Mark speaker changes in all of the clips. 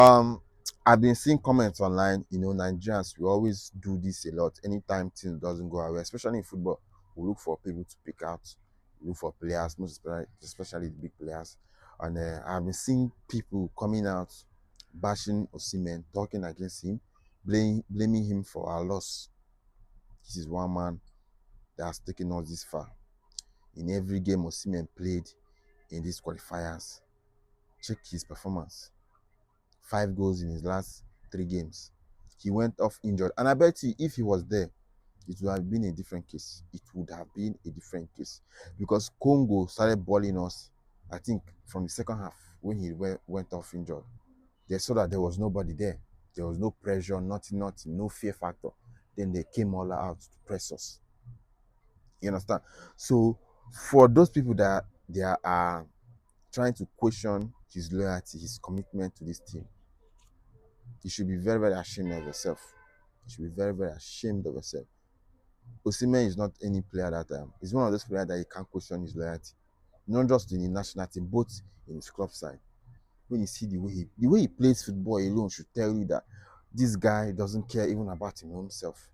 Speaker 1: Um, I've been seeing comments online. Nigerians we always do this a lot. Anytime things doesn't go our way, especially in football, we look for people to pick out. We look for players, most especially the big players. And I've been seeing people coming out, bashing Osimhen, talking against him, blaming him for our loss. This is one man that has taken us this far. In every game Osimhen played in these qualifiers, check his performance. 5 goals in his last 3 games. He went off injured. And I bet you if he was there, it would have been a different case. It would have been a different case. Because Congo started balling us, I think, from the second half when he went off injured. They saw that there was nobody there. There was no pressure, nothing, no fear factor. Then they came all out to press us. You understand? So for those people that they are trying to question his loyalty, his commitment to this team, you should be very, very ashamed of yourself. You should be very, very ashamed of yourself. Osimhen is not any player that he's one of those players that you can't question his loyalty. Not just in the national team, both in his club side. When you see the way he plays football alone should tell you that this guy doesn't care even about himself.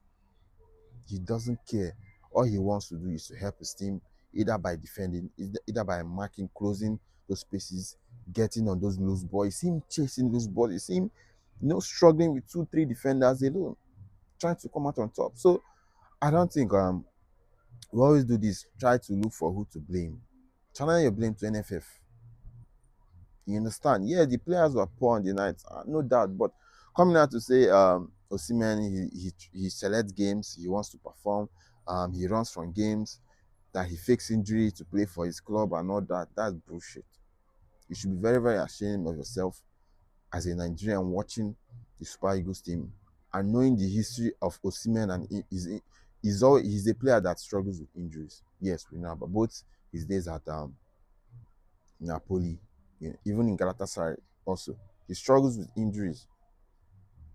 Speaker 1: He doesn't care. All he wants to do is to help his team, either by defending, either by marking, closing those spaces, getting on those loose balls. You see him chasing loose balls. You see him, struggling with 2, 3 defenders alone, trying to come out on top. So I don't think we always do this. Try to look for who to blame. Channel your blame to NFF. You understand? Yeah, the players were poor on the night, no doubt. But coming out to say Osimhen, he selects games, he wants to perform, he runs from games, that he fakes injury to play for his club and all that. That's bullshit. You should be very, very ashamed of yourself as a Nigerian watching the Super Eagles team and knowing the history of Osimhen, and he's a player that struggles with injuries. Yes, we know, but both his days at Napoli, even in Galatasaray also, he struggles with injuries,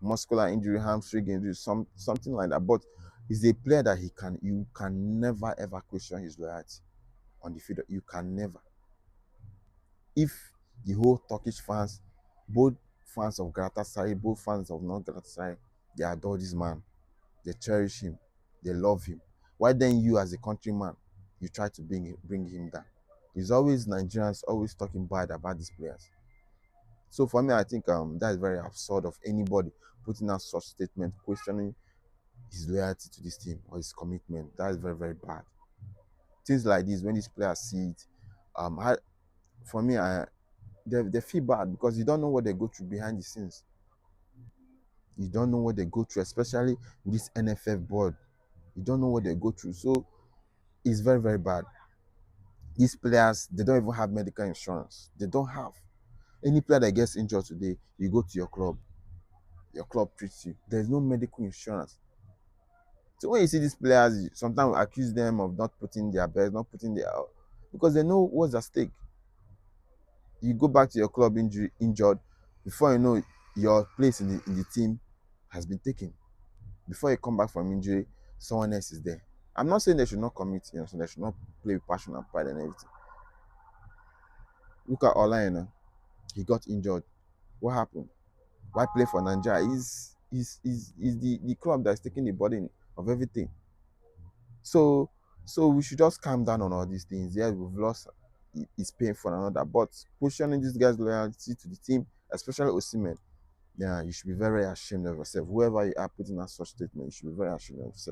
Speaker 1: muscular injury, hamstring injury, something like that. But he's a player that you can never ever question his loyalty on the field. You can never. If the whole Turkish fans, both fans of Galatasaray, both fans of non Galatasaray, they adore this man, they cherish him, they love him. Why then you as a countryman, you try to bring him down? It's always Nigerians always talking bad about these players. So for me, I think that is very absurd of anybody putting out such statement, questioning his loyalty to this team or his commitment. That is very, very bad. Things like this, when these players see it, for me, they feel bad because you don't know what they go through behind the scenes. You don't know what they go through, especially with this NFF board. You don't know what they go through. So it's very, very bad. These players, they don't even have medical insurance. They don't have. Any player that gets injured today, you go to your club treats you. There's no medical insurance. So when you see these players, sometimes we accuse them of not putting their best, not putting their, because they know what's at stake. You go back to your club injured, before you know, your place in the team has been taken. Before you come back from injury, someone else is there. I'm not saying they should not commit, so they should not play with passion and pride and everything. Look at Ola, he got injured. What happened? Why play for Nigeria? Is the club that's taking the burden of everything. So we should just calm down on all these things. Yeah, we've lost. It's painful and all that. But questioning this guy's loyalty to the team, especially Osimhen, yeah, you should be very ashamed of yourself. Whoever you are putting out such statement, you should be very ashamed of yourself.